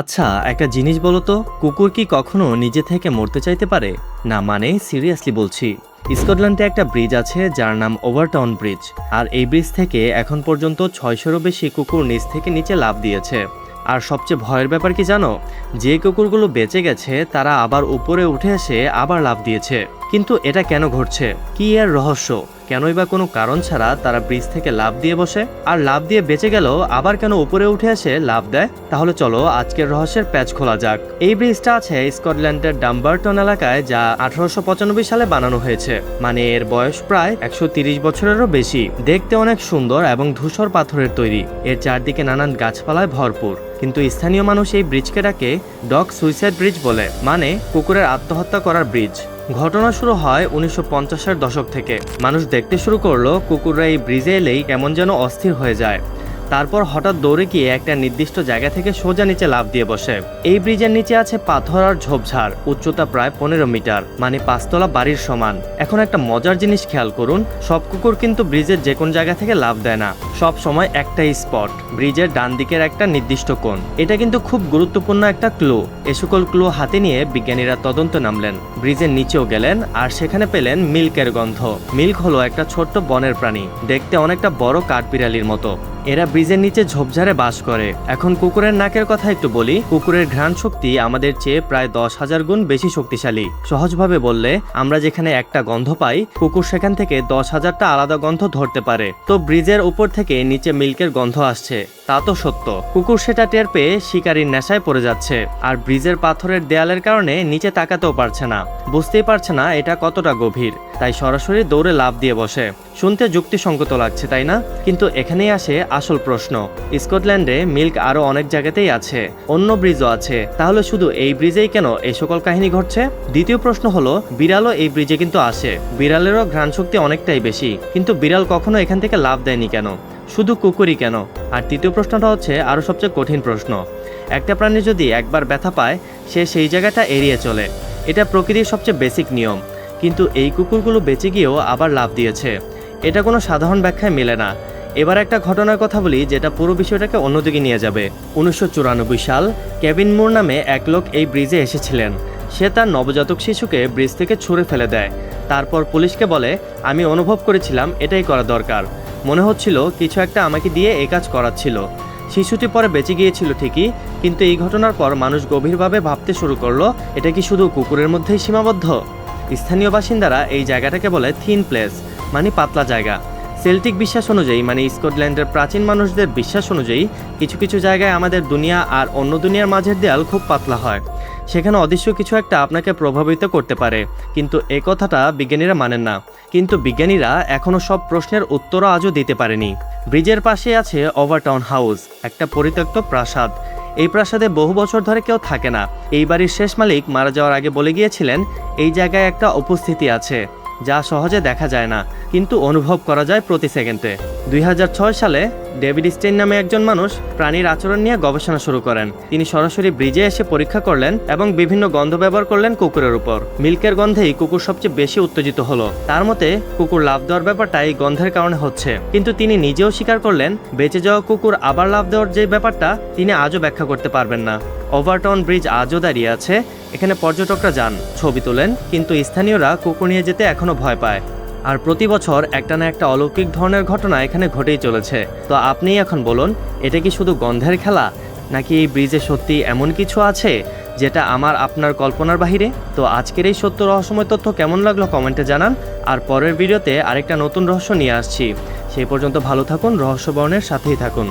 আচ্ছা, একটা জিনিস বলো তো, কুকুর কি কখনো নিজে থেকে মরতে চাইতে পারে? না মানে সিরিয়াসলি বলছি। স্কটল্যান্ডে একটা ব্রিজ আছে যার নাম ওভারটাউন ব্রিজ। আর এই ব্রিজ থেকে এখন পর্যন্ত 600-এরও বেশি কুকুর নিচ থেকে নিচে লাফ দিয়েছে। আর সবচেয়ে ভয়ের ব্যাপার কি জানো? যে কুকুরগুলো বেঁচে গেছে তারা আবার উপরে উঠে এসে আবার লাফ দিয়েছে। কিন্তু এটা কেন ঘটছে? কি এর রহস্য? কেনই বা কোনো কারণ ছাড়া তারা ব্রিজ থেকে লাফ দিয়ে বসে, আর লাফ দিয়ে বেঁচে গেল আবার কেন উপরে উঠে এসে লাফ দেয়? তাহলে চলো আজকের রহস্যের প্যাচ খোলা যাক। এই ব্রিজটা আছে স্কটল্যান্ডের ডাম্বারটন এলাকায়, যা 1895 সালে বানানো হয়েছে। মানে এর বয়স প্রায় 130 বছরেরও বেশি। দেখতে অনেক সুন্দর এবং ধূসর পাথরের তৈরি। এর চারদিকে নানান গাছপালায় ভরপুর। কিন্তু স্থানীয় মানুষ এই ব্রিজকে ডাকে ডগ সুইসাইড ব্রিজ বলে, মানে কুকুরের আত্মহত্যা করার ব্রিজ। ঘটনা শুরু হয় 1950-এর দশক থেকে। মানুষ দেখতে শুরু করলো কুকুররা এই ব্রিজে এলেই কেমন যেন অস্থির হয়ে যায়। তারপর হঠাৎ দৌড়ে গিয়ে একটা নির্দিষ্ট জায়গা থেকে সোজা নিচে লাফ দিয়ে বসে। এই ব্রিজের নিচে আছে পাথর আর ঝোপঝাড়, উচ্চতা প্রায় 15 মিটার, মানে 5 তলা বাড়ির সমান। এখন একটা মজার জিনিস খেয়াল করুন, সব কুকুর কিন্তু ব্রিজের যে কোন জায়গা থেকে লাফ দেয় না। সব সময় একটাই স্পট, ব্রিজের ডান দিকের একটা নির্দিষ্ট কোণ। এটা কিন্তু খুব গুরুত্বপূর্ণ একটা ক্লু। এ সকল ক্লু হাতে নিয়ে বিজ্ঞানীরা তদন্ত নামলেন। ব্রিজের নিচেও গেলেন আর সেখানে পেলেন মিল্কের গন্ধ। মিল্ক হলো একটা ছোট্ট বনের প্রাণী, দেখতে অনেকটা বড় কাঠবিড়ালির মতো। এরা ব্রিজের নিচে ঝোপঝাড়ে বাস করে। এখন কুকুরের নাকের কথা একটু বলি। কুকুরের ঘ্রাণ শক্তি আমাদের চেয়ে প্রায় 10,000 গুণ বেশি শক্তিশালী। সহজভাবে বললে, আমরা যেখানে একটা গন্ধ পাই, কুকুর সেখান থেকে 10,000টা আলাদা গন্ধ ধরতে পারে। তো ব্রিজের উপর থেকে নিচে মিল্কের গন্ধ আসছে, তা তো সত্য। কুকুর সেটা টের পেয়ে শিকারীর নেশায় পড়ে যাচ্ছে। আর ব্রিজের পাথরের দেয়ালের কারণে নিচে তাকাতেও পারছে না, বুঝতেই পারছে না এটা কতটা গভীর। তাই সরাসরি দৌড়ে লাফ দিয়ে বসে। শুনতে যুক্তিসঙ্গত লাগছে, তাই না? কিন্তু এখানেই আসে আসল প্রশ্ন। স্কটল্যান্ডে মিল্ক আরো অনেক জায়গাতেই আছে, অন্য ব্রিজও আছে। তাহলে শুধু এই ব্রিজেই কেন এই সকল কাহিনী ঘটছে? দ্বিতীয় প্রশ্ন হলো, বিড়ালও এই ব্রিজে কিন্তু আসে। বিড়ালেরও ঘ্রাণ শক্তি অনেকটাই বেশি, কিন্তু বিড়াল কখনো এখান থেকে লাফ দেয়নি কেন? শুধু কুকুরই কেন? আর তৃতীয় প্রশ্নটা হচ্ছে আরো সবচেয়ে কঠিন প্রশ্ন। একটা প্রাণী যদি একবার ব্যথা পায়, সে সেই জায়গাটা এড়িয়ে চলে। এটা প্রকৃতির সবচেয়ে বেসিক নিয়ম। কিন্তু এই কুকুরগুলো বেঁচে গিয়েও আবার লাফ দিয়েছে। এটা কোনো সাধারণ ব্যাখ্যায় মেলে না। এবার একটা ঘটনার কথা বলি, যেটা পুরো বিষয়টাকে অন্যদিকে নিয়ে যাবে। 1994 সাল কেভিন মুর নামে এক লোক এই ব্রিজে এসেছিলেন। সে তার নবজাতক শিশুকে ব্রিজ থেকে ছুঁড়ে ফেলে দেয়। তারপর পুলিশকে বলে, আমি অনুভব করেছিলাম এটাই করা দরকার। মনে হচ্ছিল কিছু একটা আমাকে দিয়ে এই কাজ করাচ্ছিল। শিশুটি পরে বেঁচে গিয়েছিল ঠিকই, কিন্তু এই ঘটনার পর মানুষ গভীরভাবে ভাবতে শুরু করলো, এটা কি শুধু কুকুরের মধ্যেই সীমাবদ্ধ? স্থানীয় বাসিন্দারা এই জায়গাটাকে বলে থিন প্লেস, মানে পাতলা জায়গা। সেল্টিক বিশ্বাস অনুযায়ী, মানে স্কটল্যান্ডের প্রাচীন মানুষদের বিশ্বাস অনুযায়ী, কিছু কিছু জায়গায় আমাদের দুনিয়া আর অন্য দুনিয়ার মাঝের দেয়াল খুব পাতলা হয়। সেখানে অদৃশ্য কিছু একটা আপনাকে প্রভাবিত করতে পারে। কিন্তু এই কথাটা বিজ্ঞানীরা মানেন না। কিন্তু বিজ্ঞানীরা এখনও সব প্রশ্নের উত্তরও আজও দিতে পারেনি। ব্রিজের পাশে আছে ওভারটাউন হাউস, একটা পরিত্যক্ত প্রাসাদ। এই প্রাসাদে বহু বছর ধরে কেউ থাকে না। এই বাড়ির শেষ মালিক মারা যাওয়ার আগে বলে গিয়েছিলেন, এই জায়গায় একটা উপস্থিতি আছে যা সহজে দেখা যায় না, কিন্তু অনুভব করা যায় প্রতি সেকেন্ডে। 2006 সালে ডেভিড স্টেইন নামে একজন মানুষ প্রাণীর আচরণ নিয়ে গবেষণা শুরু করেন। তিনি সরাসরি ব্রিজে এসে পরীক্ষা করলেন এবং বিভিন্ন গন্ধ ব্যবহার করলেন কুকুরের উপর। মিল্কের গন্ধেই কুকুর সবচেয়ে বেশি উত্তেজিত হলো। তার মতে কুকুর লাফ দেওয়ার ব্যাপারটা এই গন্ধের কারণে হচ্ছে। কিন্তু তিনি নিজেও স্বীকার করলেন, বেঁচে যাওয়া কুকুর আবার লাফ দেওয়ার যে ব্যাপারটা তিনি আজও ব্যাখ্যা করতে পারবেন না। ওভারটাউন ব্রিজ আজও দাঁড়িয়ে আছে। এখানে পর্যটকরা যান, ছবি তোলেন, কিন্তু স্থানীয়রা কুকুর নিয়ে যেতে এখনো ভয় পায়। আর প্রতি বছর একটা না একটা অলৌকিক ধরনের ঘটনা এখানে ঘটেই চলেছে। তো আপনিই এখন বলুন, এটা কি শুধু গন্ধের খেলা, নাকি এই ব্রিজে সত্যি এমন কিছু আছে যেটা আপনার কল্পনার বাহিরে? তো আজকের এই সত্য রহস্যময় তথ্য কেমন লাগলো কমেন্টে জানান। আর পরের ভিডিওতে আরেকটা নতুন রহস্য নিয়ে আসছি। সেই পর্যন্ত ভালো থাকুন, রহস্য বর্ণের সাথেই থাকুন।